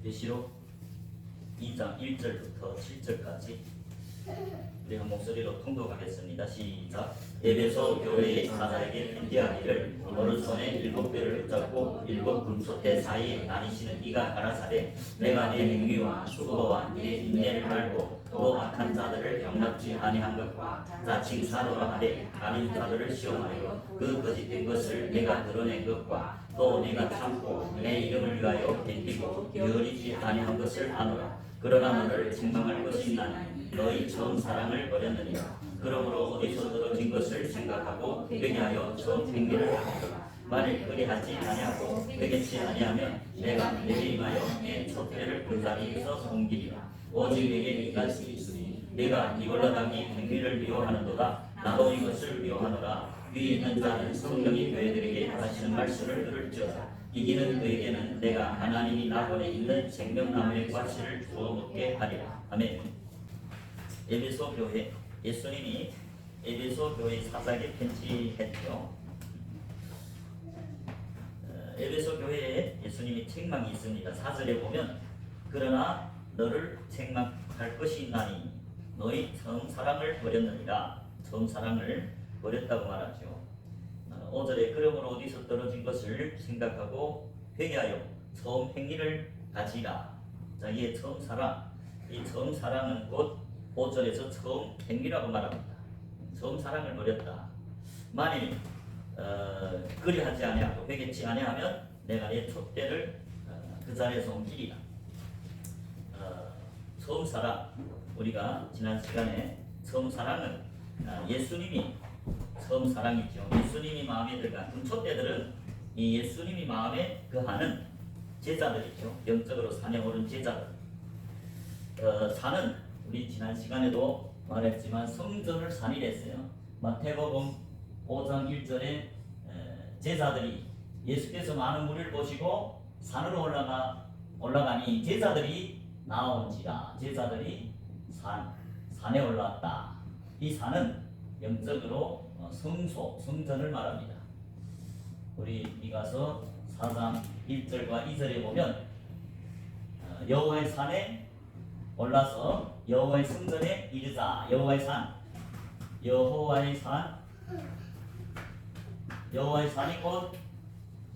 계시록 2장 1절부터 7절까지 우리 한 목소리로 통독하겠습니다. 시작. 에베소 교회의 사자에게 편지하기를 오른손에 7뼈를 붙잡고 7 금솥대 사이에 나뉘시는 이가 가라사대 내가 내 행위와 수고와 내 인내를 알고 또 악한 자들을 용납지 아니한 것과 자칭 사도라 하되 아닌 자들을 시험하여 그 거짓된 것을 내가 드러낸 것과 또 내가 참고 내 이름을 위하여 견디고 여리지 아니한 것을 아노라. 그러나 너를 책망할 것이 있나니 너희 처음 사랑을 버렸느니라. 그러므로 어디서 떨어진 것을 생각하고 회개하여 처음 행위를 하라. 만일 그리하지 아니하고 회개치 아니하면 내가 내게 임하여 내 촛대를 그 자리에서 옮기리라. 오직 내게 이같이 있으니 내가 이걸로 당이 행위를 미워하는도다. 나도 이것을 미워하노라. 위에 있는 자는 성령이 교회들에게 하시는 말씀을 들을지어다. 이기는 그에게는 내가 하나님이 나번에 있는 생명나무의 과실을 주어 먹게 하리라. 아멘. 에베소 교회, 예수님이 에베소 교회 사사에게 편지했죠. 에베소 교회에 예수님이 책망이 있습니다. 4절에 보면 그러나 너를 책망할 것이 있나니 너희 처음 사랑을 버렸느니라. 처음 사랑을 버렸다고 말하죠. 5절에 그러므로 어디서 떨어진 것을 생각하고 회개하여 처음 행위를 가지라. 자, 이게 처음 사랑. 이 처음 사랑은 곧 5절에서 처음 행위라고 말합니다. 처음 사랑을 버렸다. 만일 그리하지 아니하고 회개치 아니하면 내가 내 촛대를 그 자리에서 옮기리라. 처음 사랑, 우리가 지난 시간에 처음 사랑은 예수님이 처음 사랑이죠. 예수님이 마음에 들어간 금촛대들은 이 예수님이 마음에 거하는 제자들이죠. 영적으로 산에 오른 제자들. 산은 우리 지난 시간에도 말했지만 성전을 산이라 했어요. 마태복음 5장 1절에 제자들이 예수께서 많은 무리를 보시고 산으로 올라가니 제자들이 나온지라. 제자들이 산에 올라왔다. 이 산은 영적으로 성전을 말합니다. 우리 미가서 4장 1절과 2절에 보면 여호와의 산에 올라서 여호와의 성전에 이르자. 여호와의 산, 여호와의 산이 곧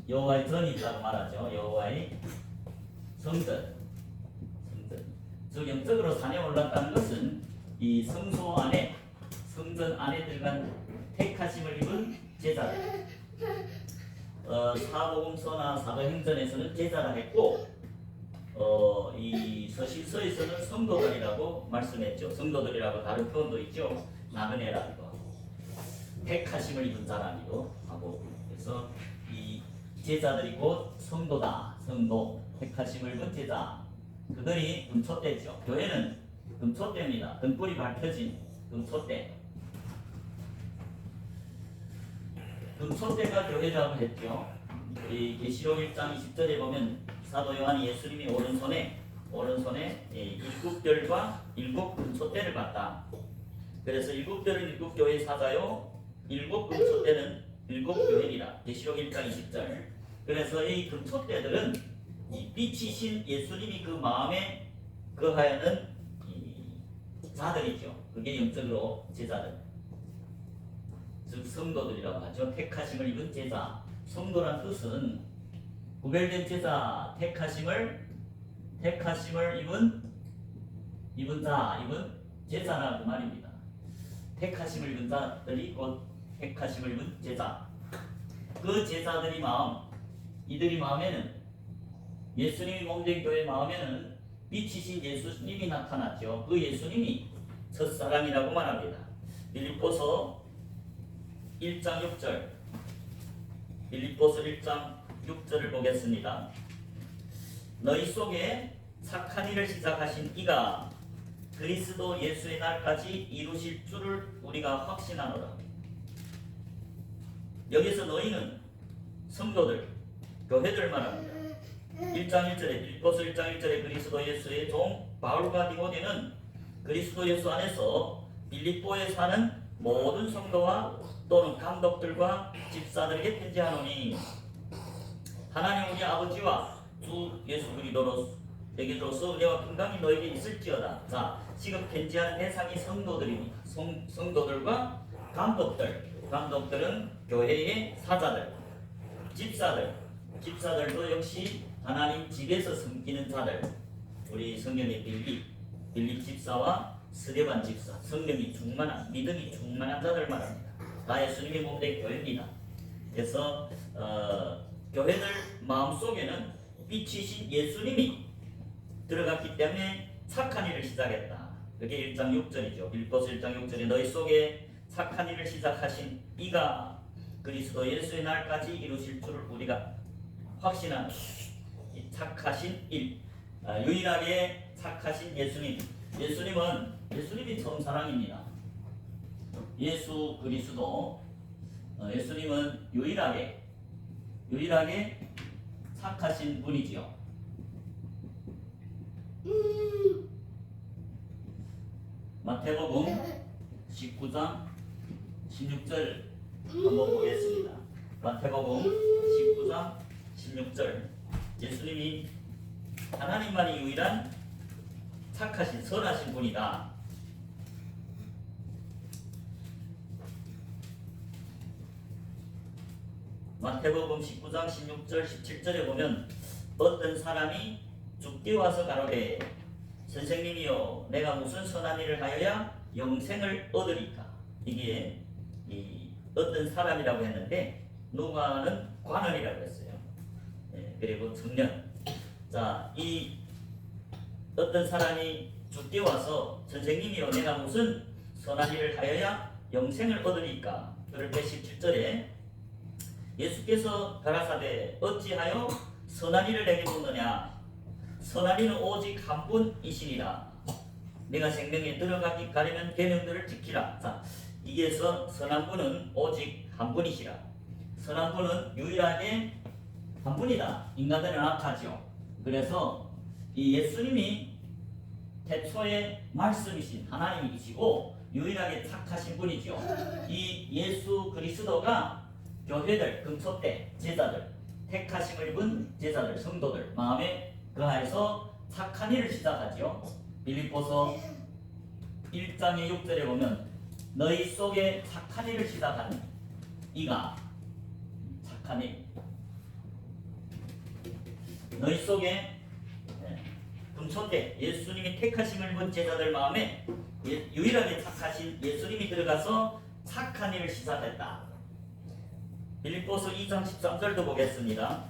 여호와의 전이라고 말하죠. 여호와의 성전. 즉 영적으로 산에 올랐다는 것은 이 성소 안에, 성전 안에 들어간 택하심을 입은 제자들. 사복음서나 사도행전에서는 제자라 했고, 이 서신서에서는 성도들이라고 말씀했죠. 성도들이라고 다른 표현도 있죠. 나그네라는 거. 택하심을 입은 사람이기도 하고, 그래서 이 제자들이 곧 성도다. 성도, 택하심을 입은 제자. 그들이 금촛대죠. 교회는 금촛대입니다. 등불이 밝혀진 금촛대. 금촛대가 교회라고 했죠. 이 계시록 1장 20절에 보면 사도 요한이 예수님이 오른손에 7별과 7 금촛대를 봤다. 그래서 7별은 7교회의 사자요, 7 금촛대는 7교회이라. 계시록 1장 20절. 그래서 이 금촛대들은 이 빛이신 예수님이 그 마음에 거하여는 자들이죠. 그게 영적으로 제자들. 즉 성도들이라고 하죠. 택하심을 입은 제자. 성도란 뜻은 구별된 제자, 택하심을 입은 제자라 그 말입니다. 택하심을 입은 자들이 곧 택하심을 입은 제자. 그 제자들이 이들이 마음에는, 예수님이 몸된 교회 마음에는 빛이신 예수님이 나타났죠. 그 예수님이 첫사랑이라고 말합니다. 빌립보서 1장 6절. 빌립보서 1장 6절을 보겠습니다. 너희 속에 착한 일을 시작하신 이가 그리스도 예수의 날까지 이루실 줄을 우리가 확신하노라. 여기서 너희는 성도들, 교회들 말합니다. 1장 1절에 빌립보서 1장 1절에 그리스도 예수의 종 바울과 디모데는 그리스도 예수 안에서 빌립보에 사는 모든 성도와 또는 감독들과 집사들에게 편지하노니 하나님 우리 아버지와 주 예수 그리스도로 내게 줘서 은혜와 평강이 너에게 있을지어다. 자, 지금 편지하는 대상이 성도들입니다. 성도들과 감독들은 교회의 사자들, 집사들도 역시 하나님 집에서 섬기는 자들. 우리 성경의 빌립 집사와 스데반 집사, 성령이 충만한, 믿음이 충만한 자들 말합니다. 다 예수님이 몸된 교회입니다. 그래서 교회들 마음속에는 빛이신 예수님이 들어갔기 때문에 착한 일을 시작했다. 그게 1장 6절이죠. 빌립보서 1장 6절에 너희 속에 착한 일을 시작하신 이가 그리스도 예수의 날까지 이루실 줄을 우리가 확신하는 이 착하신 일, 유일하게 착하신 예수님이 처음 사랑입니다. 예수 그리스도 예수님은 유일하게 착하신 분이지요. 마태복음 19장 16절 한번 보겠습니다. 마태복음 19장 16절 예수님이 하나님만이 유일한 착하신 선하신 분이다. 마태복음 19장 16절 17절에 보면 어떤 사람이 죽게 와서 가로되 선생님이여 내가 무슨 선한 일을 하여야 영생을 얻으리까. 이게 어떤 사람이라고 했는데 누가는 관원이라고 했어요. 그리고 청년. 자, 이 어떤 사람이 죽게 와서 선생님이여 내가 무슨 선한 일을 하여야 영생을 얻으리까. 그럴 때 17절에 예수께서 가라사대 어찌하여 선한 일을 내게 묻느냐. 선한 이는 오직 한 분이시니라. 내가 생명에 들어가기 가려면 계명들을 지키라. 자, 이게서 선한 분은 오직 한 분이시라. 선한 분은 유일하게 한 분이다. 인간들은 악하죠. 그래서 이 예수님이 태초의 말씀이신 하나님이시고 유일하게 착하신 분이죠. 이 예수 그리스도가 교회들, 금속대 제자들, 택하심을 입은 제자들, 성도들 마음에 그하에서 착한 일을 시작하지요. 빌립보서 1장의 6절에 보면 너희 속에 착한 일을 시작하는 이가 착한 일. 너희 속에 금속대 예수님이 택하심을 입은 제자들 마음에 유일하게 착하신 예수님이 들어가서 착한 일을 시작했다. 빌립보서 2장 13절도 보겠습니다.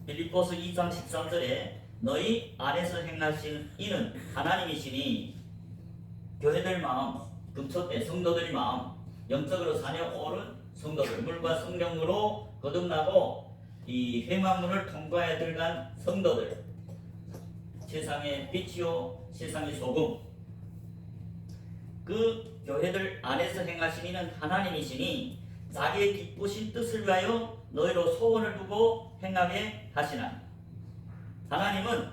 빌립보서 2장 13절에 너희 안에서 행하신 이는 하나님이시니 교회들 마음, 금속대 성도들의 마음, 영적으로 사녀 오른 성도들, 물과 성령으로 거듭나고 이 회망문을 통과해 들어간 성도들, 세상의 빛이요 세상의 소금. 그 교회들 안에서 행하신 이는 하나님이시니 자기의 기쁘신 뜻을 위하여 너희로 소원을 두고 행하게 하시나. 하나님은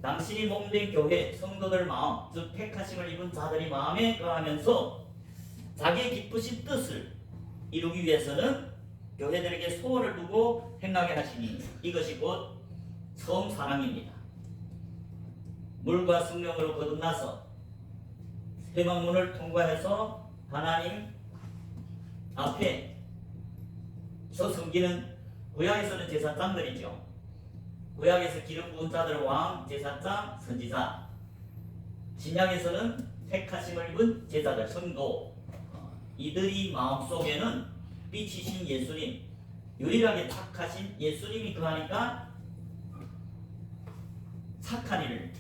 당신이 몸된 교회 성도들 마음, 즉 택하심을 입은 자들의 마음에 거하면서 자기의 기쁘신 뜻을 이루기 위해서는 교회들에게 소원을 두고 행하게 하시니 이것이 곧 처음 사랑입니다. 물과 성령으로 거듭나서 회망문을 통과해서 하나님 앞에 서 섬기는 구약에서는 제사장들이죠. 구약에서 기름 부은 자들 왕, 제사장, 선지자. 신약에서는 택하심을 입은 제자들, 성도. 이들이 마음속에는 빛이신 예수님, 유일하게 착하신 예수님이 거하니까 착한 일을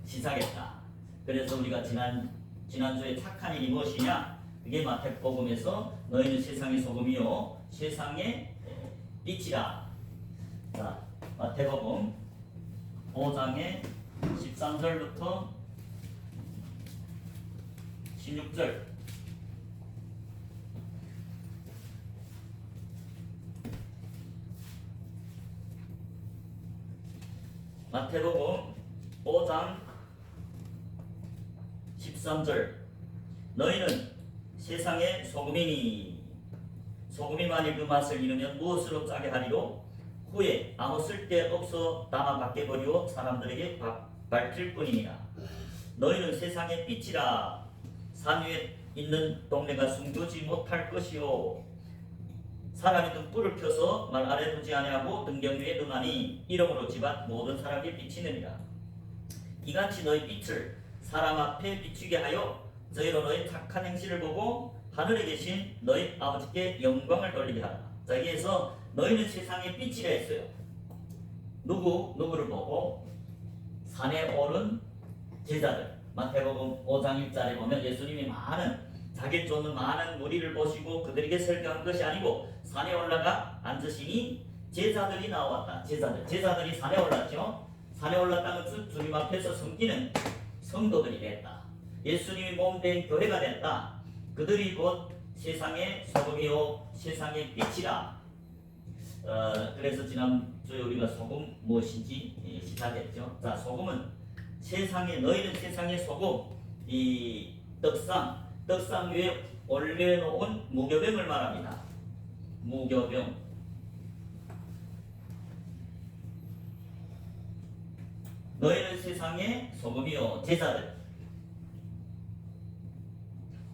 시작했다. 그래서 우리가 지난주에 착한 일이 무엇이냐? 그게 마태복음에서 너희는 세상의 소금이요 세상의 빛이라. 자, 마태복음 5장의 13절부터 16절. 마태복음 5장 13절. 너희는 세상의 소금이니 소금이 만일 그 맛을 잃으면 무엇으로 짜게 하리요? 후에 아무 쓸데없어 담아 밖에 버리고 사람들에게 밝힐 뿐이니라. 너희는 세상의 빛이라. 산 위에 있는 동네가 숨기지 못할 것이요 사람이 등불을 켜서 말 아래 두지 아니하고 등경 위에 등하니 이러므로 집안 모든 사람에게 비치느니라. 이같이 너희 빛을 사람 앞에 비추게 하여 저희로 너희 착한 행실을 보고 하늘에 계신 너희 아버지께 영광을 돌리게 하라. 자, 여기에서 너희는 세상의 빛이라 했어요. 누구를 보고? 산에 오른 제자들. 마태복음 5장 1절에 보면 예수님이 자기를 쫓는 많은 무리를 보시고 그들에게 설교한 것이 아니고 산에 올라가 앉으시니 제자들이 나왔다. 제자들이 산에 올랐죠. 산에 올랐다는 것은 주님 앞에서 섬기는 성도들이 됐다. 예수님이 몸된 교회가 됐다. 그들이 곧 세상의 소금이요 세상의 빛이라. 그래서 지난주에 우리가 소금 무엇인지 시작했죠. 자, 소금은 너희는 세상의 소금, 이 떡상 위에 올려놓은 무교병을 말합니다. 무교병. 너희는 세상의 소금이요 제자들.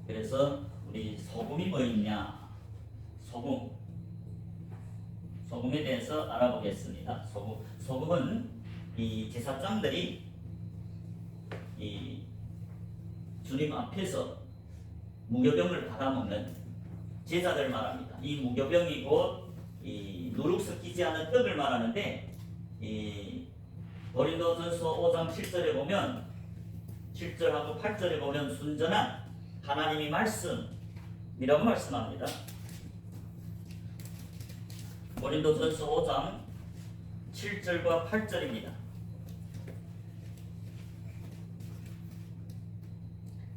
그래서 우리 소금이 뭐있냐? 소금에 대해서 알아보겠습니다. 소금은 이 제사장들이 이 주님 앞에서 무교병을 받아먹는 제자들 말합니다. 이 무교병이 곧 이 누룩 섞이지 않은 떡을 말하는데, 이 고린도전서 5장 7절에 보면 7절하고 8절에 보면 순전한 하나님의 말씀이라고 말씀합니다. 고린도전서 5장 7절과 8절입니다.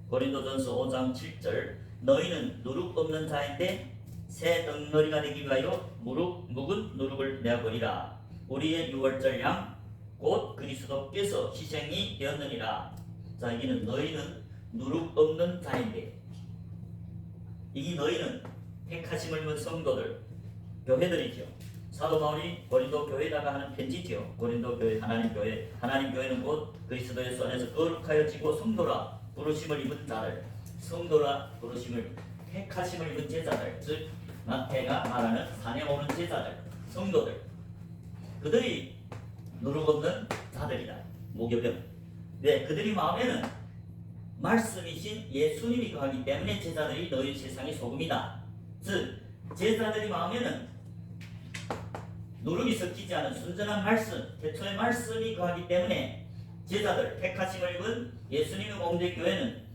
고린도전서 5장 7절 너희는 누룩 없는 자인데 새 덩어리가 되기 위하여 묵은 누룩을 내어버리라. 우리의 유월절 양 곧 그리스도께서 희생이 되었느니라. 자, 여기는 너희는 누룩 없는 자인데, 이 너희는 택하심을 입은 성도들, 교회들이죠. 사도 바울이 고린도 교회에다가 하는 편지죠. 고린도 교회, 하나님 교회는 곧 그리스도 예수 안에서 거룩하여지고 성도라 부르심을 입은 자들, 성도라 부르심을 택하심을 입은 제자들, 즉 마태가 말하는 산에 오른 제자들, 성도들, 그들이 누룩 없는 자들이다. 무교병. 네, 그들이 마음에는 말씀이신 예수님이 거하기 때문에 제자들이 너희 세상의 소금이다. 즉 제자들이 마음에는 누룩이 섞이지 않은 순전한 말씀, 태초의 말씀이 거하기 때문에 제자들, 택하심을 입은 예수님의 몸된 교회는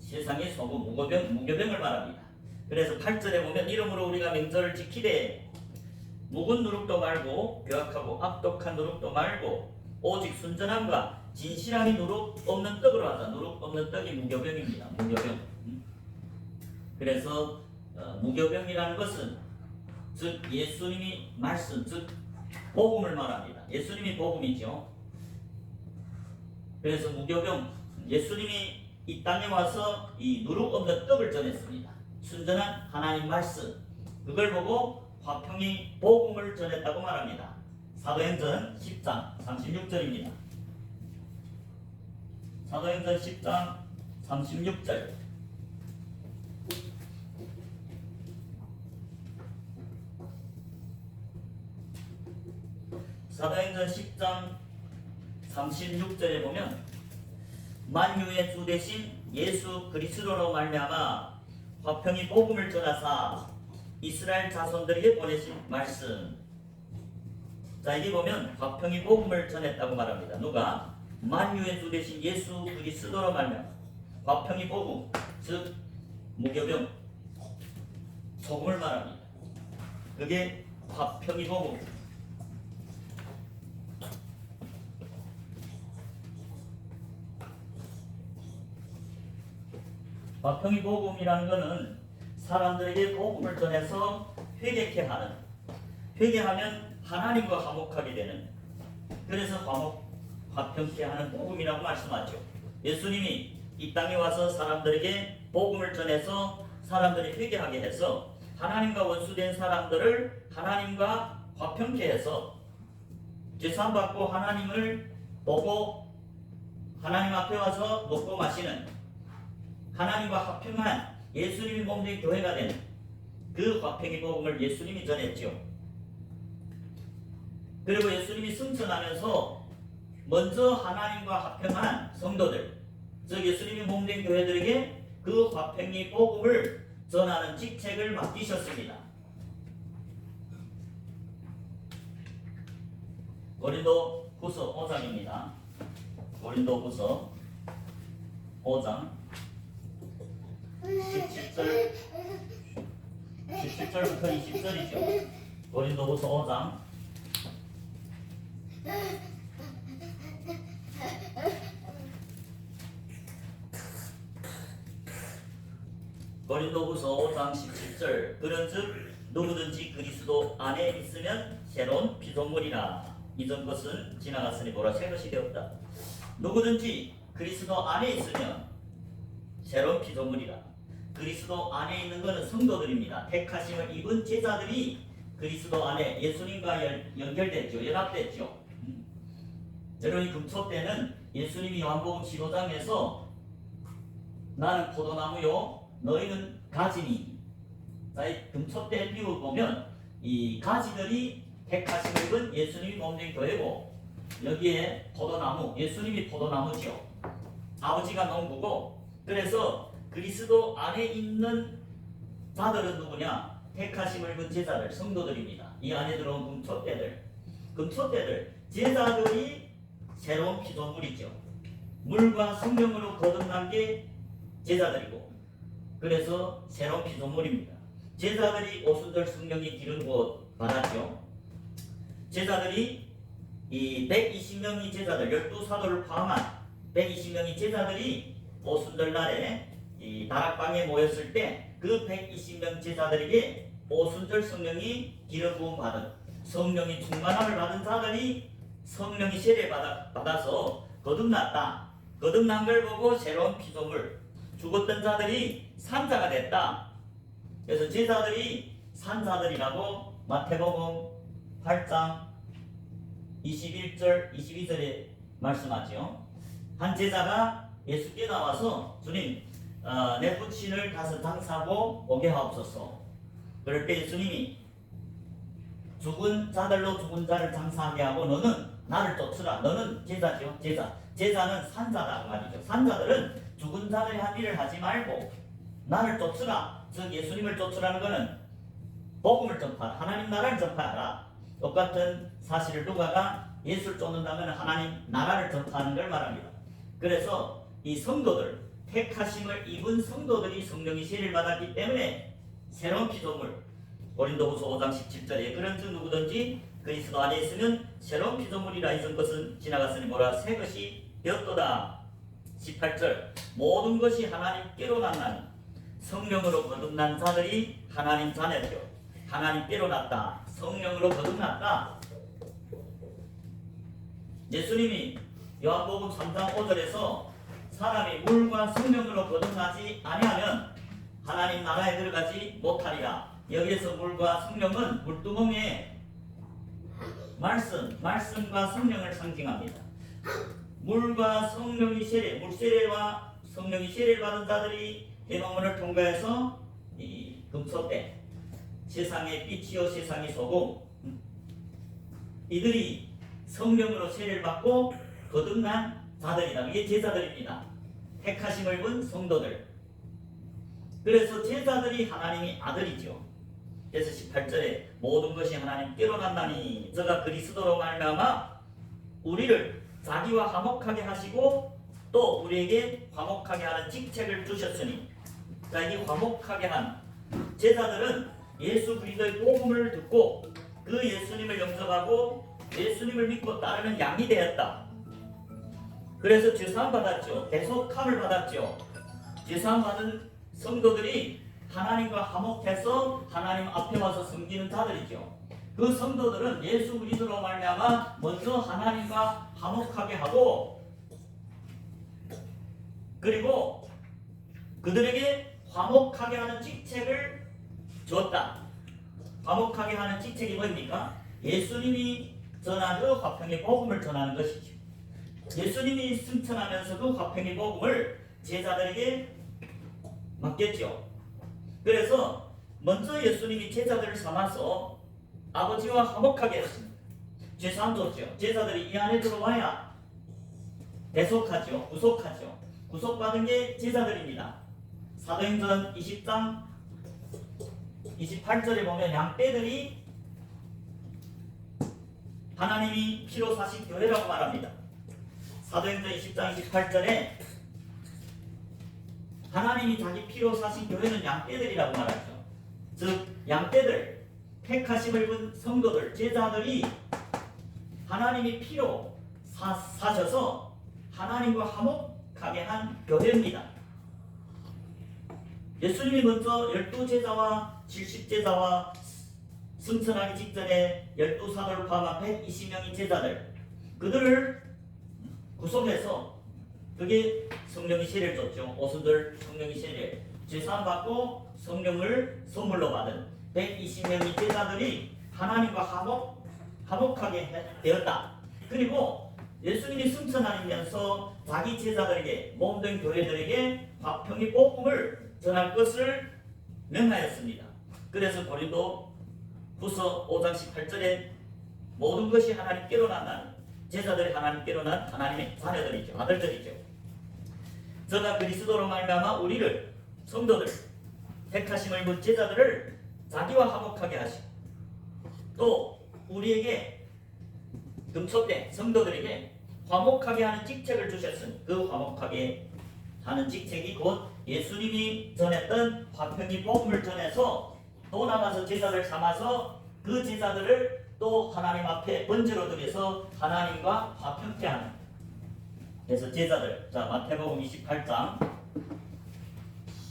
세상의 소금, 무교병을 말합니다. 그래서 8절에 보면 이러므로 우리가 명절을 지키되 묵은 누룩도 말고 교악하고 악독한 누룩도 말고 오직 순전함과 진실함이 누룩 없는 떡으로 하자. 누룩 없는 떡이 무교병입니다. 무교병. 그래서 무교병이라는 것은 즉 예수님이 말씀, 즉 복음을 말합니다. 예수님이 복음이죠. 그래서 무교병, 예수님이 이 땅에 와서 이 누룩 없는 떡을 전했습니다. 순전한 하나님 말씀, 그걸 보고 화평이 복음을 전했다고 말합니다. 사도행전 10장 36절입니다. 사도행전 10장 36절. 사도행전 10장 36절에 보면 만유의 주 대신 예수 그리스도로 말미암아 화평이 복음을 전하사 이스라엘 자손들에게 보내신 말씀. 자, 여기 보면 화평이 복음을 전했다고 말합니다. 누가? 만유의 주 대신 예수 그리스도로 말미암아 화평이 복음, 즉 무교병, 소금을 말합니다. 그게 화평이 복음. 화평이 복음이라는 것은 사람들에게 복음을 전해서 회개케 하는, 회개하면 하나님과 화목하게 되는, 그래서 화평케 하는 복음이라고 말씀하죠. 예수님이 이 땅에 와서 사람들에게 복음을 전해서 사람들이 회개하게 해서 하나님과 원수된 사람들을 하나님과 화평케 해서 제사함 받고 하나님을 보고 하나님 앞에 와서 먹고 마시는 하나님과 화평한 예수님이 몸된 교회가 된 그 화평의 복음을 예수님이 전했죠. 그리고 예수님이 승천하면서 먼저 하나님과 화평한 성도들, 즉 예수님이 몸된 교회들에게 그 화평의 복음을 전하는 직책을 맡기셨습니다. 고린도후서 5장입니다. 고린도후서 5장 17절부터 20절이죠. 고린도후서 5장 고린도후서 5장 17절 그런즉 누구든지 그리스도 안에 있으면 새로운 피조물이라 이전 것은 지나갔으니 보라 새 것이 되었다. 누구든지 그리스도 안에 있으면 새로운 피조물이라. 그리스도 안에 있는 것은 성도들입니다. 택하심을 입은 제자들이 그리스도 안에 예수님과 연결됐죠. 연합됐죠. 여러분이 금초 때는 예수님이 요한복음 15장에서 나는 포도나무요 너희는 가지니. 자, 이 금초 때 비유 보면 이 가지들이 택하심을 입은 예수님이 몸된 교회고 여기에 포도나무, 예수님이 포도나무죠. 아버지가 농부고 그래서 그리스도 안에 있는 자들은 누구냐? 택하심을 입은 제자들, 성도들입니다. 이 안에 들어온 금초대들, 제자들이 새로운 피조물이죠. 물과 성령으로 거듭난 게 제자들이고 그래서 새로운 피조물입니다. 제자들이 오순절 성령이 기름 부어 받았죠. 제자들이 이 120명의 제자들, 12사도를 포함한 120명의 제자들이 오순절 날에 이 다락방에 모였을 때 그 120명 제자들에게 오순절 성령이 기름 부음 받은 성령이 충만함을 받은 자들이 성령이 세례 받아서 거듭났다. 거듭난 걸 보고 새로운 피조물, 죽었던 자들이 산자가 됐다. 그래서 제자들이 산자들이라고 마태복음 8장 21절 22절에 말씀하죠. 한 제자가 예수께 나와서 주님 내 부친을 가서 장사하고 오게 하옵소서. 그럴 때 예수님이 죽은 자들로 죽은 자를 장사하게 하고 너는 나를 쫓으라. 너는 제자죠. 제자는 산자다 말이죠. 산자들은 죽은 자들이 한 일을 하지 말고 나를 쫓으라. 즉 예수님을 쫓으라는 것은 복음을 전파하라. 하나님 나라를 전파하라. 똑같은 사실을 누가가 예수를 쫓는다면 하나님 나라를 전파하는 걸 말합니다. 그래서 이 성도들, 택하심을 입은 성도들이 성령이 세례를 받았기 때문에 새로운 피조물, 고린도후서 5장 17절에 그런즉 누구든지 그리스도 안에 있으면 새로운 피조물이라. 이전 것은 지나갔으니 보라 새 것이 되었도다. 18절 모든 것이 하나님께로 났나니 성령으로 거듭난 자들이 하나님 자녀죠. 하나님께로 났다. 성령으로 거듭났다. 예수님이 요한복음 3장 5절에서 사람이 물과 성령으로 거듭나지 아니하면 하나님 나라에 들어가지 못하리라. 여기에서 물과 성령은 물두멍에 말씀과 성령을 상징합니다. 물과 성령이 물세례와 성령이 세례를 받은 자들이 대망문을 통과해서 이 금초 때 세상의 빛이요 세상의 소금, 이들이 성령으로 세례를 받고 거듭난 자들이다. 이게 제자들입니다. 택하심을 입은 성도들. 그래서 제자들이 하나님의 아들이죠. 그래서 18절에 모든 것이 하나님께로 났나니 저가 그리스도로 말미암아 우리를 자기와 화목하게 하시고 또 우리에게 화목하게 하는 직책을 주셨으니. 자, 이 화목하게 한 제자들은 예수 그리스도의 복음을 듣고 그 예수님을 영접하고 예수님을 믿고 따르는 양이 되었다. 그래서 죄사함 받았죠. 대속함을 받았죠. 죄사함 받은 성도들이 하나님과 화목해서 하나님 앞에 와서 섬기는 자들이죠. 그 성도들은 예수 그리스도로 말미암아 먼저 하나님과 화목하게 하고 그리고 그들에게 화목하게 하는 직책을 줬다. 화목하게 하는 직책이 뭡니까? 예수님이 전한 그 화평의 복음을 전하는 것이죠. 예수님이 승천하면서 그 화평의 복음을 제자들에게 맡겼죠. 그래서 먼저 예수님이 제자들을 삼아서 아버지와 화목하게 했습니다. 죄사함 줬죠. 제자들이 이 안에 들어와야 대속하죠. 구속하죠. 구속받은 게 제자들입니다. 사도행전 20장 28절에 보면 양떼들이 하나님이 피로 사신 교회라고 말합니다. 사도행전 20장 28절에 하나님이 자기 피로 사신 교회는 양떼들이라고 말하죠. 즉 양떼들, 택하심을 입은 성도들, 제자들이 하나님이 피로 사셔서 하나님과 화목하게 한 교회입니다. 예수님이 먼저 12제자와 70제자와 승천하기 직전에 12사도를 포함한 120명의 제자들, 그들을 구속해서, 그게 성령의 세례를 줬죠. 오순절 성령의 세례, 죄사함 받고 성령을 선물로 받은 120명의 제자들이 하나님과 화목하게 되었다. 그리고 예수님이 승천하면서 자기 제자들에게, 몸된 교회들에게 화평의 복음을 전할 것을 명하였습니다. 그래서 고린도 후서 5장 18절에 모든 것이 하나님께로 난다는, 제자들이 하나님께로 난 하나님의 자녀들이죠. 아들들이죠. 저가 그리스도로 말미암아 우리를, 성도들, 택하심을 입은 제자들을 자기와 화목하게 하시고, 또 우리에게 금초대 성도들에게 화목하게 하는 직책을 주셨으니, 그 화목하게 하는 직책이 곧 예수님이 전했던 화평의 복음을 전해서 또 나가서 제자들 삼아서 그 제자들을 또 하나님 앞에 번제로 드려서 하나님과 화평케 하는. 그래서 제자들, 자 마태복음 28장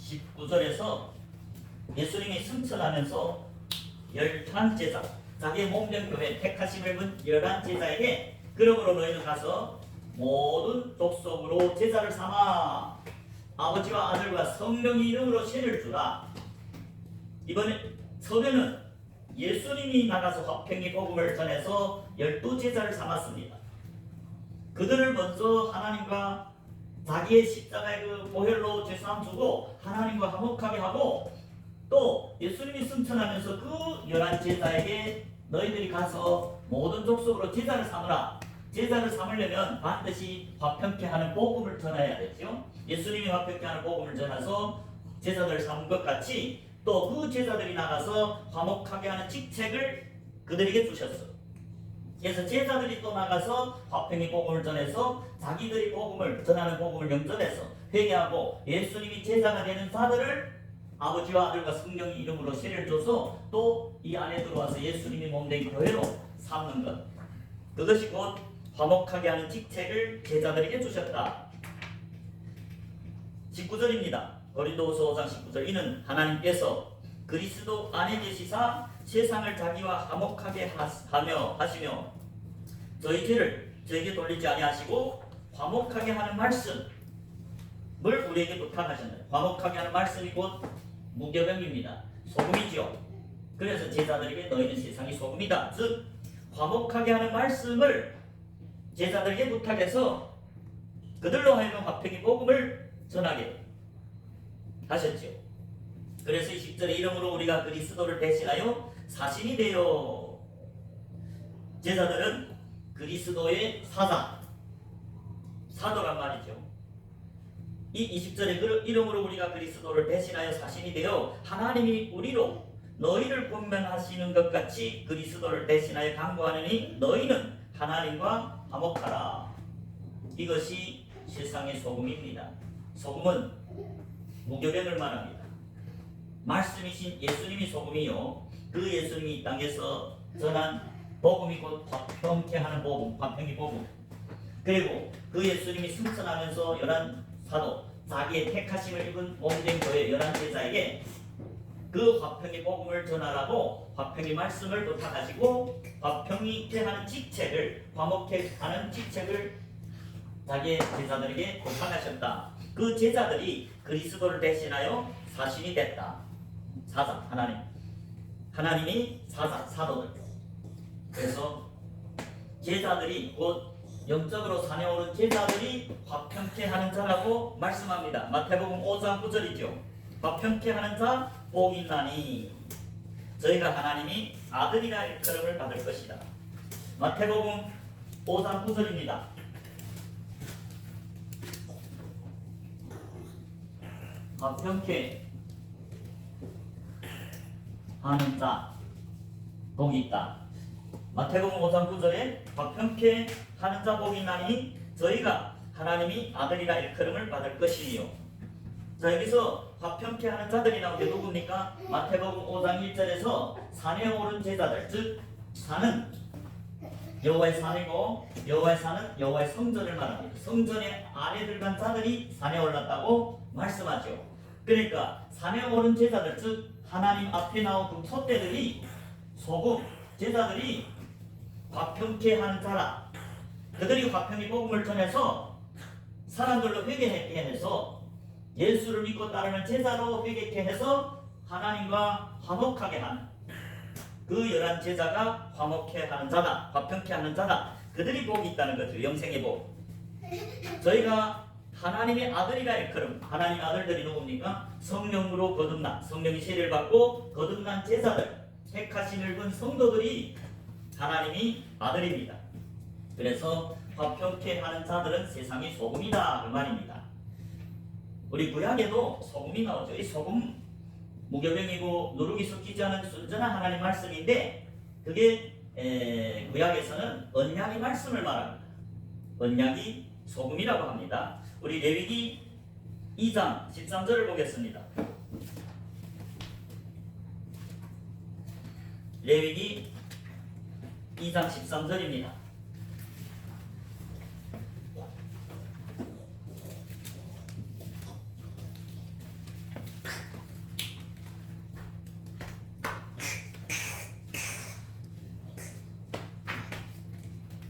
19절에서 예수님이 승천하면서 11제자, 자기의 몸된 교회 택하심을 입은 11제자에게 그러므로 너희는 가서 모든 족속으로 제자를 삼아 아버지와 아들과 성령의 이름으로 세례를 주라. 이번에 서례는 예수님이 나가서 화평의 복음을 전해서 12제자를 삼았습니다. 그들을 먼저 하나님과 자기의 십자가의 그 보혈로 죄사함 주고 하나님과 화목하게 하고, 또 예수님이 승천하면서 그 11제자에게 너희들이 가서 모든 족속으로 제자를 삼으라. 제자를 삼으려면 반드시 화평케 하는 복음을 전해야 되죠. 예수님이 화평케 하는 복음을 전해서 제자들을 삼은 것 같이 또 그 제자들이 나가서 화목하게 하는 직책을 그들에게 주셨어. 그래서 제자들이 또 나가서 화평의 복음을 전해서 자기들이 복음을 전하는 복음을 영접해서 회개하고 예수님이 제자가 되는 자들을 아버지와 아들과 성령의 이름으로 세례를 줘서 또 이 안에 들어와서 예수님이 몸된 교회로 삼는 것, 그것이 곧 화목하게 하는 직책을 제자들에게 주셨다. 19절입니다. 고린도후서 5장 19절, 이는 하나님께서 그리스도 안에 계시사 세상을 자기와 화목하게 하시며 저희 죄를 저에게 돌리지 아니하시고 화목하게 하는 말씀을 우리에게 부탁하셨는데, 화목하게 하는 말씀이 곧 무교병입니다. 소금이지요. 그래서 제자들에게 너희는 세상의 소금이다. 즉 화목하게 하는 말씀을 제자들에게 부탁해서 그들로 하여금 화평의 복음을 전하게 하셨죠. 그래서 20절의 이름으로 우리가 그리스도를 대신하여 사신이 되어, 제자들은 그리스도의 사도란 말이죠. 이 20절의 이름으로 우리가 그리스도를 대신하여 사신이 되어 하나님이 우리로 너희를 권면하시는 것 같이 그리스도를 대신하여 간구하느니 너희는 하나님과 화목하라. 이것이 세상의 소금입니다. 소금은 무교병을 말합니다. 말씀이신 예수님이 소금이요, 그 예수님이 이 땅에서 전한 복음이 곧 화평케 하는 복음, 화평의 복음. 그리고 그 예수님이 승천하면서 11사도, 자기의 택하심을 입은 몸된 교회 11제자에게 그 화평의 복음을 전하라고 화평의 말씀을 부탁하시고 화평케 하는 직책을, 화목케 하는 직책을 자기의 제자들에게 부탁하셨다. 그 제자들이 그리스도를 대신하여 사신이 됐다. 사자, 하나님이 사도들. 그래서 제자들이 곧 영적으로 산에 오른 제자들이 화평케 하는 자라고 말씀합니다. 마태복음 5장 9절이죠. 화평케 하는 자 복이 있나니 저희가 하나님이 아들이라 일컬음을 받을 것이다. 마태복음 5장 9절입니다. 화평케 하는 자 복이 있다. 마태복음 5장 9절에 화평케 하는 자 복이 있나니 저희가 하나님이 아들이라 일컬음을 받을 것이니요. 자, 여기서 화평케 하는 자들이 나온 게 누굽니까? 마태복음 5장 1절에서 산에 오른 제자들, 즉 산은 여호와의 산이고 여호와의 산은 여호와의 성전을 말합니다. 성전에 안에 들어간 자들이 산에 올랐다고 말씀하죠. 그러니까 산에 오른 제자들, 즉 하나님 앞에 나온 그 촛대들이 소금, 제자들이 화평케 하는 자라. 그들이 화평의 복음을 전해서 사람들로 회개하게 해서 예수를 믿고 따르는 제자로 회개케 해서 하나님과 화목하게 하는 그 11 제자가 화목케 하는 자다, 화평케 하는 자다. 그들이 복이 있다는 거죠. 영생의 복. 저희가 하나님의 아들이라 일컬음, 하나님 아들들이 누굽니까? 성령으로 거듭난, 성령이 세례를 받고 거듭난 제자들, 택하심을 본 성도들이 하나님이 아들입니다. 그래서 화평케 하는 자들은 세상의 소금이다 그 말입니다. 우리 구약에도 소금이 나오죠. 이 소금 무교병이고 누룩이 섞이지 않은 순전한 하나님 말씀인데 그게 구약에서는 언약의 말씀을 말합니다. 언약이 소금이라고 합니다. 우리 레위기 2장 13절을 보겠습니다. 레위기 2장 13절입니다.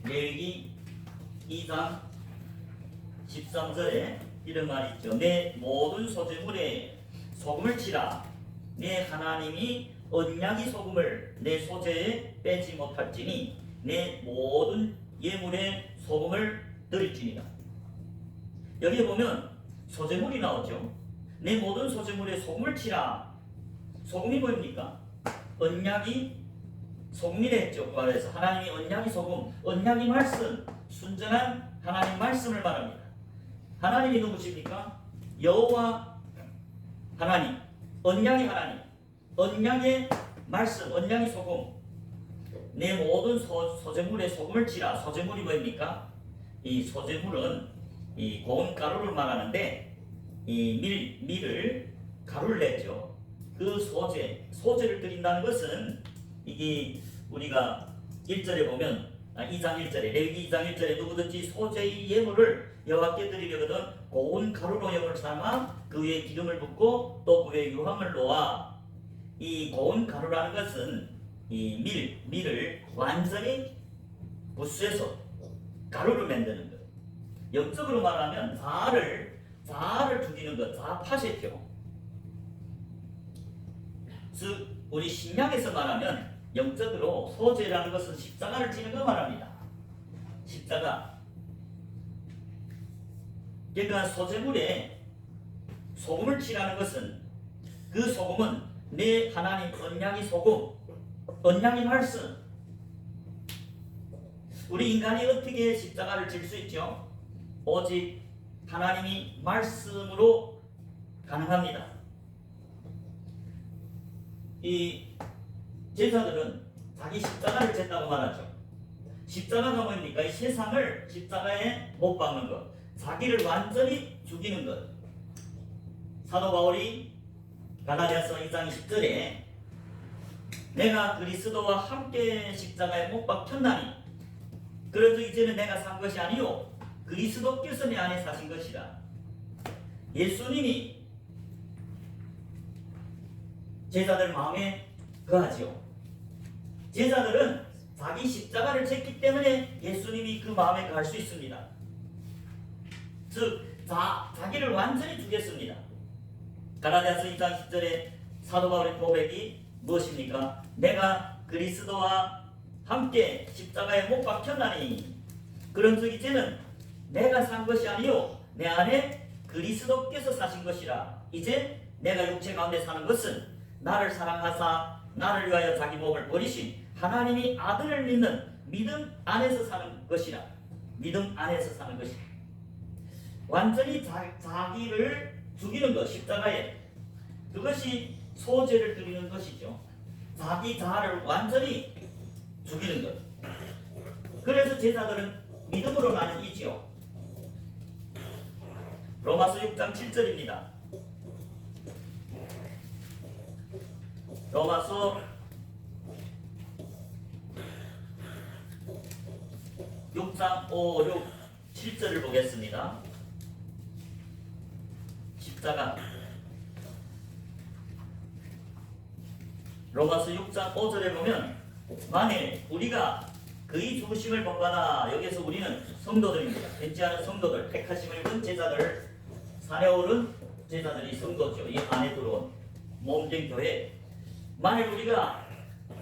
레위기 2장 13절에 이런 말이 있죠. 내 모든 소재물에 소금을 치라. 내 하나님이 언약의 소금을 내 소재에 빼지 못할지니 내 모든 예물에 소금을 드릴지니라. 여기 보면 소재물이 나오죠. 내 모든 소재물에 소금을 치라. 소금이 뭐입니까? 언약이 소금이라 했죠. 구약에서 하나님이 언약의 소금, 언약의 말씀, 순전한 하나님 말씀을 말합니다. 하나님이 누구십니까? 여호와 하나님, 언약의 하나님, 언약의 말씀, 언약의 소금. 내 모든 소재물에 소금을 치라. 소재물이 뭐입니까? 이 소재물은 이 고운 가루를 말하는데 이 밀을 가루를 냈죠. 그 소재를 드린다는 것은 이게 우리가 1절에 보면 2장 1절에 레위기 2장 1절에 누구든지 소재의 예물을 여호와께 드리려거든 고운 가루로 염을 삼아 그 위에 기름을 붓고 또 그 위에 유황을 놓아. 이 고운 가루라는 것은 이 밀을 완전히 부수해서 가루를 만드는 것. 영적으로 말하면 자아를 죽이는 것, 자아파쇄죠. 즉 우리 신약에서 말하면 영적으로 소재라는 것은 십자가를 지는 거 말합니다. 십자가. 그러니까 소재물에 소금을 칠하는 것은 그 소금은 내 하나님 언약의 소금, 언약의 말씀. 우리 인간이 어떻게 십자가를 질 수 있죠? 오직 하나님이 말씀으로 가능합니다. 이 제자들은 자기 십자가를 졌다고 말하죠. 십자가가 뭡니까? 이 세상을 십자가에 못 박는 것, 자기를 완전히 죽이는 것. 사도 바울이 갈라디아서 2장 10절에 내가 그리스도와 함께 십자가에 못 박혔나니 그래도 이제는 내가 산 것이 아니요 그리스도께서 내 안에 사신 것이라. 예수님이 제자들 마음에 거하지요. 제자들은 자기 십자가를 졌기 때문에 예수님이 그 마음에 거할 수 있습니다. 즉 자기를 완전히 죽였습니다. 갈라디아서 2장 10절에 사도 바울의 고백이 무엇입니까? 내가 그리스도와 함께 십자가에 못 박혔나니 그런즉 이제는 내가 산 것이 아니요 내 안에 그리스도께서 사신 것이라. 이제 내가 육체 가운데 사는 것은 나를 사랑하사 나를 위하여 자기 몸을 버리신 하나님이 아들을 믿는 믿음 안에서 사는 것이라. 믿음 안에서 사는 것이라. 완전히 자기를 죽이는 것, 십자가에 그것이 소재를 드리는 것이죠. 자기 자아를 완전히 죽이는 것. 그래서 제자들은 믿음으로 나뉘지요. 로마서 6장 7절입니다. 로마서 6장 5, 6, 7절을 보겠습니다. 십자가. 로마서 6장 5절에 보면 만일 우리가 그의 죽으심을 본받아, 여기서 우리는 성도들입니다. 믿지 않은 성도들, 택하심을 입은 제자들, 산에 오른 제자들이 성도죠. 이 안에 들어온 몸된 교회. 만일 우리가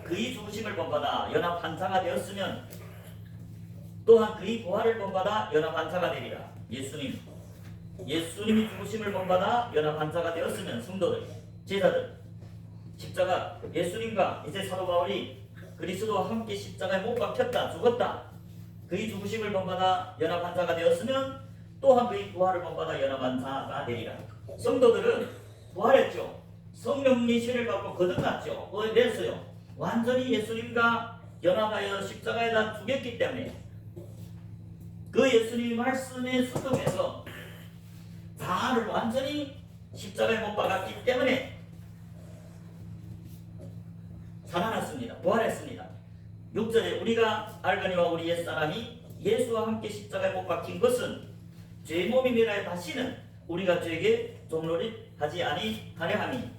그의 죽으심을 본받아 연합한 자가 되었으면 또한 그의 부활을 본받아 연합한 자가 되리라. 예수님이 죽으심을 본받아 연합한 자가 되었으면 성도들, 제자들, 십자가, 예수님과 이제 사도 바울이 그리스도와 함께 십자가에 못 박혔다, 죽었다. 그의 죽으심을 본받아 연합한 자가 되었으면 또한 그의 부활을 본받아 연합한 자가 되리라. 성도들은 부활했죠. 성령의 세를 받고 거듭났죠. 그래서요 완전히 예수님과 연합하여 십자가에다 죽였기 때문에 그 예수님의 말씀에 순종해서 자아를 완전히 십자가에 못 박았기 때문에 살아났습니다. 부활했습니다. 6절에 우리가 알거니와 우리 옛사람이 예수와 함께 십자가에 못 박힌 것은 죄의 몸임이라 다시는 우리가 죄에게 종노릇하지 아니하려 함이.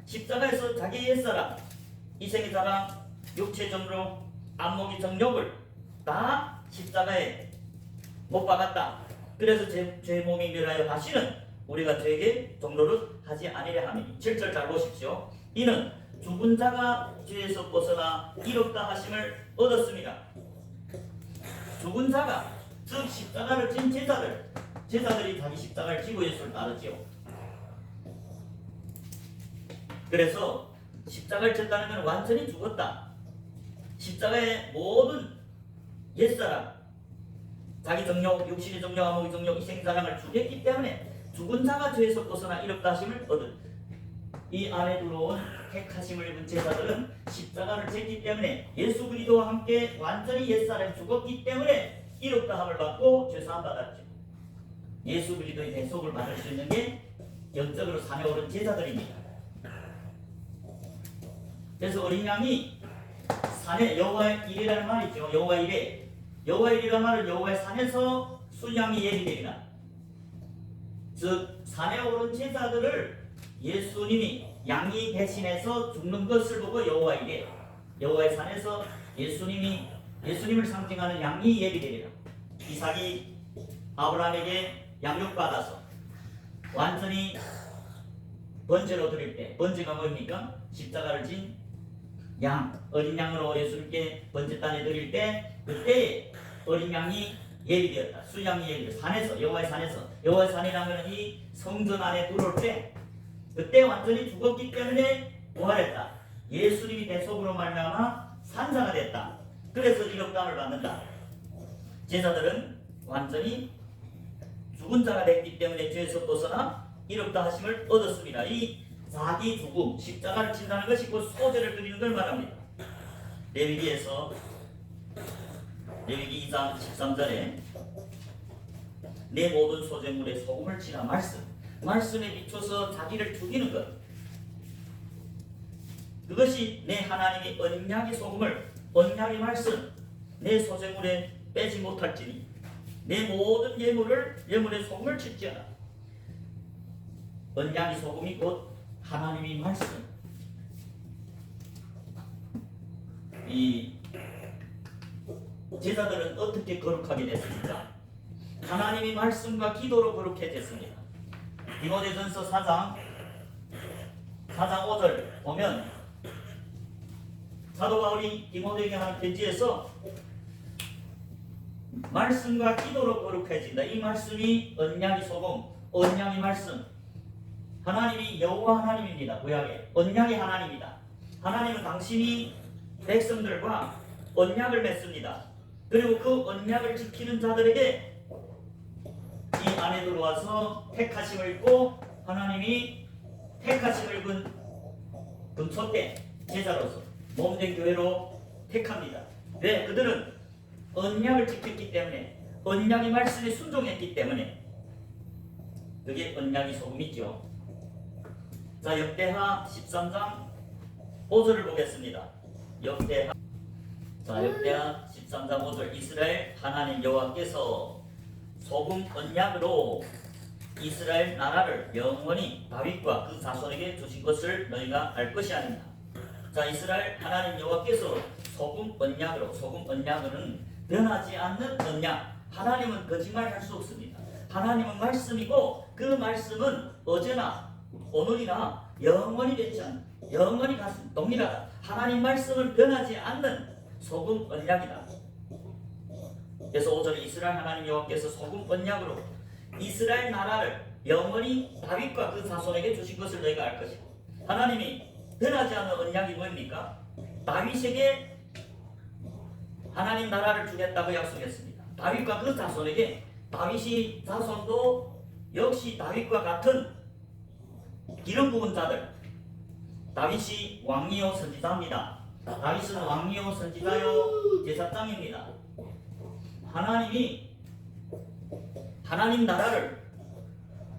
십자가에서 자기 옛사람, 이생의 자랑, 육체 정욕, 안목의 정욕을 다 십자가에 못 박았다. 그래서 죄의 몸임이라 다시는 우리가 죄에게 종노릇하지 아니려 함이. 7절 잘 보십시오. 이는 죽은 자가 죄에서 벗어나 이롭다 하심을 얻었습니다. 죽은 자가, 즉 십자가를 진 제자들이 자기 십자가를 지고 예수를 따르지요. 그래서 십자가를 졌다는 것은 완전히 죽었다. 십자가의 모든 옛사람, 자기 정욕, 육신의 정욕, 안목의 정욕, 이생사랑을 죽였기 때문에 죽은 자가 죄에서 벗어나 이롭다 하심을 얻은. 이 안에 들어온 택하심을 입은 제자들은 십자가를 졌기 때문에 예수 그리스도와 함께 완전히 옛사람이 죽었기 때문에 이롭다함을 받고 죄사함 받았죠. 예수 그리스도의 대속을 받을 수 있는 게 영적으로 산에 오른 제자들입니다. 그래서 어린 양이 산에, 여호와의 일이라는 말이죠. 여호와의 일에, 여호와의 일이라는 말은 여호와의 산에서 순양이 예비되리라. 즉 산에 오른 제자들을 예수님이 양이 대신해서 죽는 것을 보고 여호와의 일에, 여호와의 산에서 예수님을 상징하는 양이 예비되리라. 이삭이 아브라함에게 양육받아서 완전히 번제로 드릴 때, 번제가 뭡니까? 십자가를 진 양, 어린 양으로 예수님께 번제단에 드릴 때 그때 어린 양이 예비되었다. 순양이 예비되었다. 산에서, 여호와의 산에서, 여호와의 산이라면 이 성전 안에 들어올 때 그때 완전히 죽었기 때문에 부활했다. 예수님이 대속으로 말미암아 산자가 됐다. 그래서 이롭다함을 받는다. 제자들은 완전히 죽은 자가 됐기 때문에 죄에서 벗어나 이롭다 하심을 얻었습니다. 이 자기 죽음, 십자가를 친다는 것이 그 소재를 드리는 걸 말합니다. 레위기에서 레위기 2장 13절에 내 모든 소재물에 소금을 치라. 말씀에 비춰서 자기를 죽이는 것. 그것이 내 하나님이 언약의 소금을, 언약의 말씀, 내 소재물에 빼지 못할지니 내 모든 예물에 소금을 칠지어다. 언약의 소금이 곧 하나님의 말씀. 이 제자들은 어떻게 거룩하게 됐습니까? 하나님의 말씀과 기도로 거룩해 됐습니다. 디모데전서 4장 5절 보면 사도 바울이 디모데에게 하는 편지에서 말씀과 기도로 거룩해진다. 이 말씀이 언약이 소금, 언약이 말씀. 하나님이 여호와 하나님입니다. 구약에 언약의 하나님이다. 하나님은 당신이 백성들과 언약을 맺습니다. 그리고 그 언약을 지키는 자들에게 이 안에 들어와서 택하심을 입고 하나님이 택하심을 입은 금초대 제자로서 몸된 교회로 택합니다. 왜? 그들은 언약을 지켰기 때문에, 언약의 말씀에 순종했기 때문에. 그게 언약이 소금이죠. 자, 역대하 13장 5절을 보겠습니다. 역대하 13장 5절. 이스라엘 하나님 여호와께서 소금 언약으로 이스라엘 나라를 영원히 다윗과 그 자손에게 주신 것을 너희가 알 것이 아니냐. 자, 이스라엘 하나님 여호와께서 소금 언약으로, 소금 언약은 변하지 않는 언약. 하나님은 거짓말할 수 없습니다. 하나님은 말씀이고 그 말씀은 어제나 오늘이나 영원히 되지 않는, 영원히 같은 동일하다. 하나님 말씀은 변하지 않는 소금 언약이다. 그래서 5절에 이스라엘 하나님 여호와께서 소금 언약으로 이스라엘 나라를 영원히 다윗과 그 자손에게 주신 것을 너희가 알 것이고, 하나님이 변하지 않는 언약이 뭡니까? 다윗에게 하나님 나라를 주겠다고 약속했습니다. 다윗과 그 자손에게. 다윗이 자손도 역시 다윗과 같은 기름 부은 자들. 다윗이 왕이요 선지자입니다. 다윗은 왕이요 선지자요 제사장입니다. 하나님이 하나님 나라를,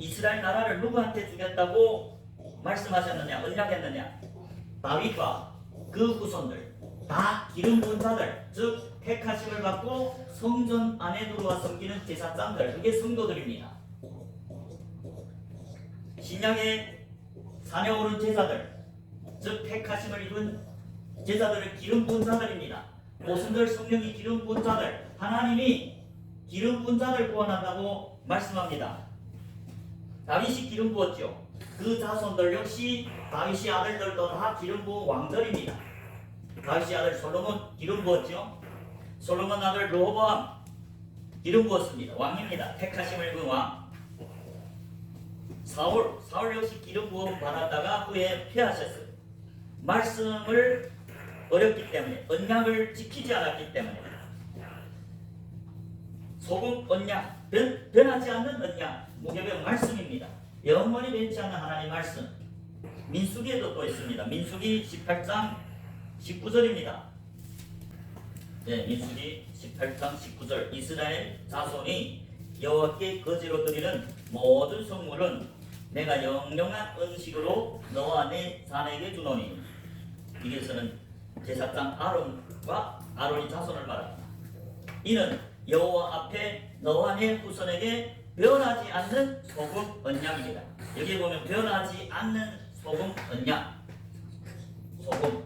이스라엘 나라를 누구한테 주겠다고 말씀하셨느냐, 언약했느냐? 다윗과 그 후손들, 다 기름 부은 자들, 즉 택하심을 받고 성전 안에 들어와 섬기는 제사장들, 그게 성도들입니다. 신약의 산에 오른 제사들, 즉 택하심을 입은 제사들은 기름 부은 자들입니다. 모순절 성령이 기름 부은 자들, 하나님이 기름 부은 자들 구원한다고 말씀합니다. 다윗이 기름 부었죠. 그 자손들 역시 다윗의 아들들도 다 기름 부은 왕들입니다. 다윗의 아들 솔로몬 기름 부었죠. 솔로몬 아들 르호보암 기름 부었습니다. 왕입니다. 택하심을 입은 왕. 사울 역시 기름 부음 받았다가 후에 피하셨어요. 말씀을 어렸기 때문에, 언약을 지키지 않았기 때문에. 소금 언약, 변하지 않는 언약, 무교병 말씀입니다. 영원히 변치 않는 하나님 말씀. 민수기에도 또 있습니다. 민수기 18장 19절입니다. 네, 민수기 18장 19절. 이스라엘 자손이 여호와께 거제로 드리는 모든 성물은 내가 영영한 음식으로 너와 내 자녀에게 주노니. 여기서는 제사장 아론과 아론이 자손을 말합니다. 이는 여호와 앞에 너와 내 후손에게 변하지 않는 소금 언약입니다. 여기 보면 변하지 않는 소금 언약. 소금,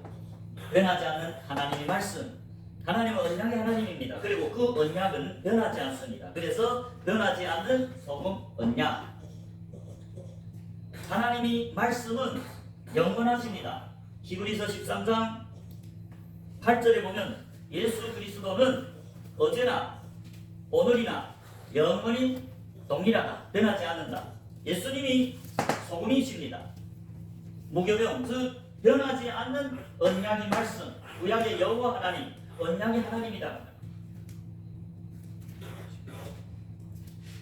변하지 않는 하나님의 말씀. 하나님은 언약의 하나님입니다. 그리고 그 언약은 변하지 않습니다. 그래서 변하지 않는 소금 언약. 하나님이 말씀은 영원하십니다. 히브리서 13장 8절에 보면 예수 그리스도는 어제나 오늘이나 영원히 동일하다. 변하지 않는다. 예수님이 소금이십니다. 무교병, 즉 변하지 않는 언약의 말씀. 구약의 여호와 하나님, 언약의 하나님이다.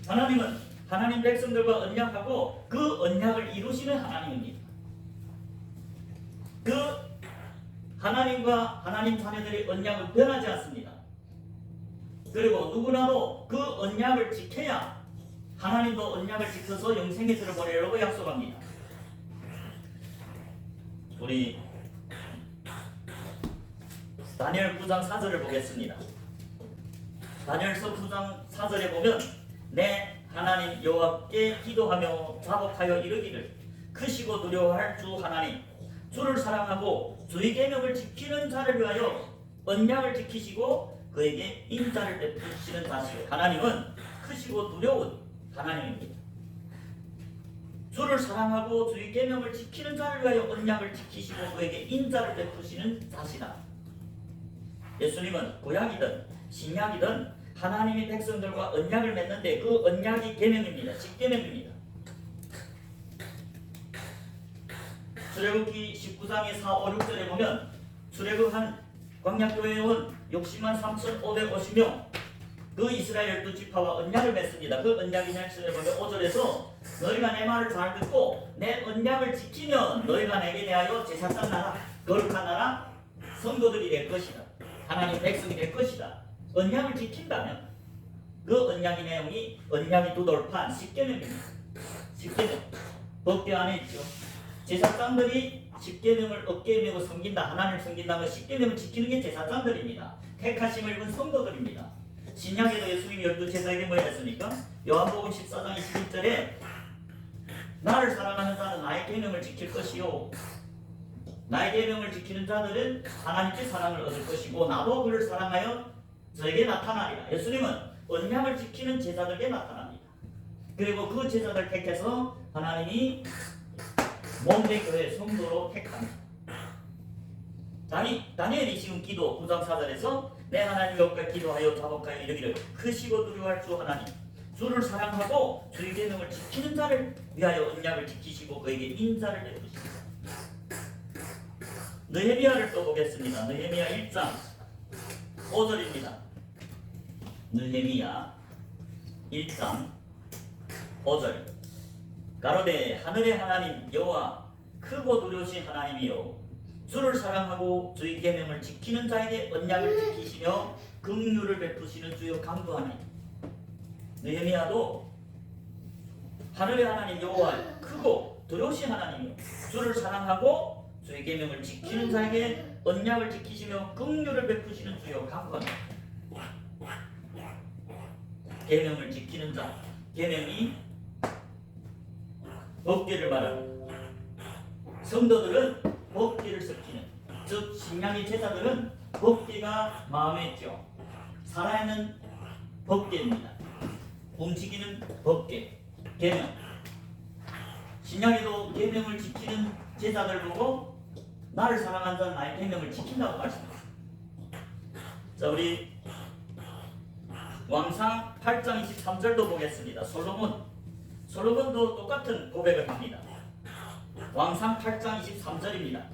하나님은 하나님 백성들과 언약하고 그 언약을 이루시는 하나님입니다. 그 하나님과 하나님 자녀들의 언약은 변하지 않습니다. 그리고 누구나도 그 언약을 지켜야 하나님도 언약을 지켜서 영생의 들을 보내려고 약속합니다. 우리 다니엘 9장 4절을 보겠습니다. 다니엘서 9장 4절에 보면 내 하나님 여호와께 기도하며 자복하여 이르기를 크시고 두려워할 주 하나님, 주를 사랑하고 주의 계명을 지키는 자를 위하여 언약을 지키시고 그에게 인자를 베푸시는 자시오. 하나님은 크시고 두려운 하나님입니다. 주를 사랑하고 주의 계명을 지키는 자를 위하여 언약을 지키시고 그에게 인자를 베푸시는 자시다. 예수님은 구약이든 신약이든 하나님이 백성들과 언약을 맺는데 그 언약이 계명입니다. 십계명입니다. 출애굽기 19장의 4, 5, 6절에 보면 출애굽한 광야교회에 온 60만 3,550명 그 이스라엘 12지파와 언약을 맺습니다. 그 언약의 말씀에 보면 5절에서 너희가 내 말을 잘 듣고 내 언약을 지키면 너희가 내게 대하여 제사장 나라, 거룩한 나라, 성도들이 될 것이다. 하나님 백성이 될 것이다. 언약을 지킨다면 그 언약의 내용이 언약의 두 돌판 십계명입니다. 십계명 법궤 안에 있죠. 제사장들이 십계명을 어깨에 메고 섬긴다. 하나님을 섬긴다는 십계명을 지키는 게 제사장들입니다. 택하심을 입은 성도들입니다. 신약에도 예수님이 12제사에게 뭐 했습니까? 요한복음 14장 21절에 나를 사랑하는 자는 나의 계명을 지킬 것이요 나의 계명을 지키는 자들은 하나님께 사랑을 얻을 것이고 나도 그를 사랑하여 저에게 나타나리라. 예수님은 언약을 지키는 제자들에게 나타납니다. 그리고 그 제자들 택해서 하나님이 몸된 교회 성도로 택합니다. 다니엘이 지금 기도 9장 4절에서 내 하나님 여호와께 기도하여 자복하여 이르기를 크시고 두려워할 주 하나님 주를 사랑하고 주의 계명을 지키는 자를 위하여 언약을 지키시고 그에게 인자를 내리십니다. 느헤미야를 또 보겠습니다. 느헤미야 1장 5절입니다. 느헤미야 1장 5절 가로되 하늘의 하나님 여호와 크고 두려우신 하나님이요 주를 사랑하고 주의 계명을 지키는 자에게 언약을 지키시며 긍휼을 베푸시는 주여 강구하나니. 느헤미야도 하늘의 하나님 여호와 크고 두려우신 하나님이요 주를 사랑하고 주의 계명을 지키는 자에게 언약을 지키시며 긍휼을 베푸시는 주여 강구하나니. 계명을 지키는 자, 계명이 법궤를 말합니다. 성도들은 법궤를 지키는, 즉 신약의 제자들은 법궤가 마음에 있죠. 살아있는 법궤입니다. 움직이는 법궤, 계명. 신약에도 계명을 지키는 제자들 보고 나를 사랑하는 자는 나의 계명을 지킨다고 말씀합니다. 자, 우리 왕상 8장 23절도 보겠습니다. 솔로몬도 똑같은 고백을 합니다. 왕상 8장 23절입니다.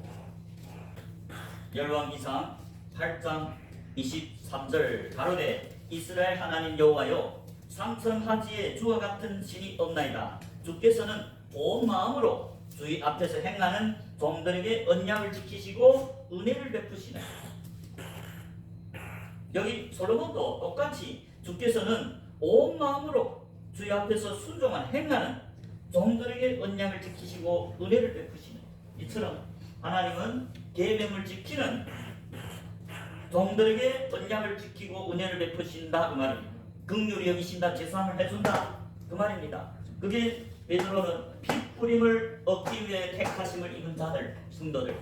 열왕기상 8장 23절 가로되 이스라엘 하나님 여호와여 상천하지에 주와 같은 신이 없나이다. 주께서는 온 마음으로 주의 앞에서 행하는 종들에게 언약을 지키시고 은혜를 베푸시네. 여기 솔로몬도 똑같이 주께서는 온 마음으로 주의 앞에서 순종한 행하는 종들에게 언약을 지키시고 은혜를 베푸시는 이처럼 하나님은 계명을 지키는 종들에게 언약을 지키고 은혜를 베푸신다 그 말입니다. 긍휼히 여기신다, 제사함을 해준다 그 말입니다. 그게 베드로는 피뿌림을 얻기 위해 택하심을 입은 자들, 성도들.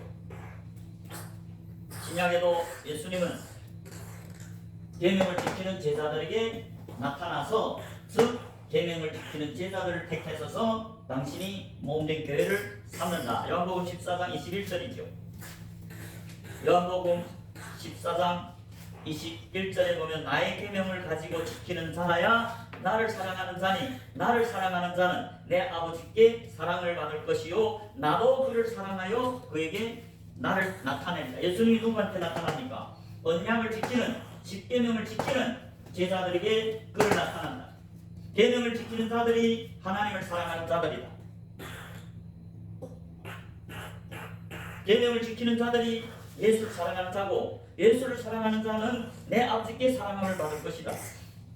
신약에도 예수님은 계명을 지키는 제자들에게 나타나서 즉 계명을 지키는 제자들을 택하셔서 당신이 몸된 교회를 삼는다. 요한복음 14장 21절이죠. 요한복음 14장 21절에 보면 나의 계명을 가지고 지키는 자라야 나를 사랑하는 자니 나를 사랑하는 자는 내 아버지께 사랑을 받을 것이요 나도 그를 사랑하여 그에게 나를 나타낸다. 예수님이 누구한테 나타납니까? 언약을 지키는 십계명을 지키는 제자들에게 그를 나타난다. 계명을 지키는 자들이 하나님을 사랑하는 자들이다. 계명을 지키는 자들이 예수를 사랑하는 자고 예수를 사랑하는 자는 내 아버지께 사랑함을 받을 것이다.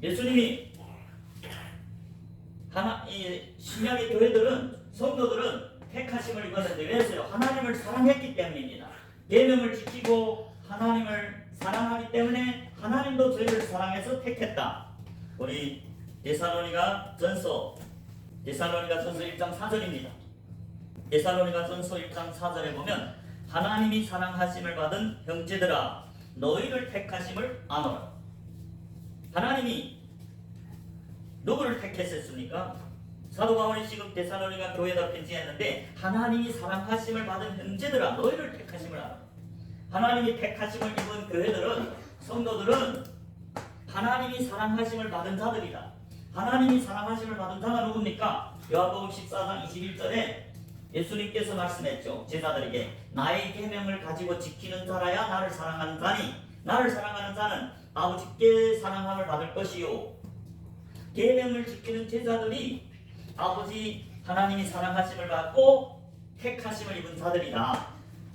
예수님이 신약의 교회들은 성도들은 택하심을 입었는데 왜요? 하나님을 사랑했기 때문입니다. 계명을 지키고 하나님을 사랑하기 때문에 하나님도 저희를 사랑해서 택했다. 우리 데살로니가 전서 1장 4절입니다. 데살로니가 전서 1장 4절에 보면 하나님이 사랑하심을 받은 형제들아 너희를 택하심을 아노라. 하나님이 누구를 택했습니까? 사도 바울이 지금 데살로니가 교회에다 편지했는데 하나님이 사랑하심을 받은 형제들아 너희를 택하심을 아노라. 하나님이 택하심을 입은 교회들은 성도들은 하나님이 사랑하심을 받은 자들이다. 하나님이 사랑하심을 받은 자가 누굽니까? 요한복음 14장 21절에 예수님께서 말씀했죠. 제자들에게 나의 계명을 가지고 지키는 자라야 나를 사랑하는 자니 나를 사랑하는 자는 아버지께 사랑함을 받을 것이요. 계명을 지키는 제자들이 아버지 하나님이 사랑하심을 받고 택하심을 입은 자들이다.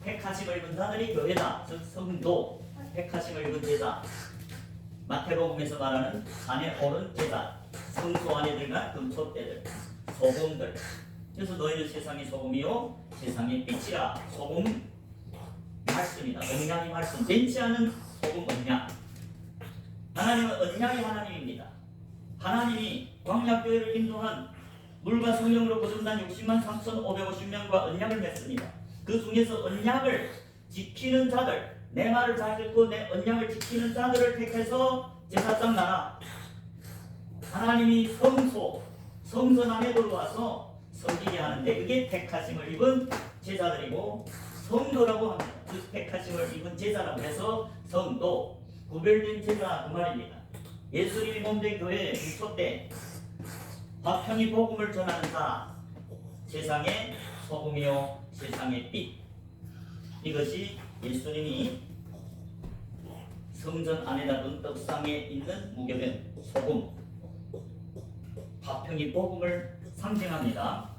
택하심을 입은 자들이 교회다. 즉 성도, 택하심을 입은 제자. 마태복음에서 말하는 산에 오른 제자, 성소 안에들과 금초대들, 소금들. 그래서 너희는 세상의 소금이요 세상의 빛이라. 소금 말씀이다. 언약의 말씀. 벤치 않은 소금 언약. 하나님은 언약의 하나님입니다. 하나님이 광야교회를 인도한 물과 성령으로 거듭난 60만 3,550명과 언약을 맺습니다. 그 중에서 언약을 지키는 자들, 내 말을 잘 듣고 내 언약을 지키는 자들을 택해서 제사장 나라, 하나님이 성전 안에 들어와서 섬기게 하는데 그게 택하심을 입은 제자들이고 성도라고 합니다. 그 택하심을 입은 제자라고 해서 성도, 구별된 제자 그 말입니다. 예수님이 몸된 교회 기초 때 화평이 복음을 전하는 자, 세상의 소금이요 세상의 빛. 이것이 예수님이 성전 안에다 둔 떡상에 있는 무교된 소금, 화평이 복음을 상징합니다.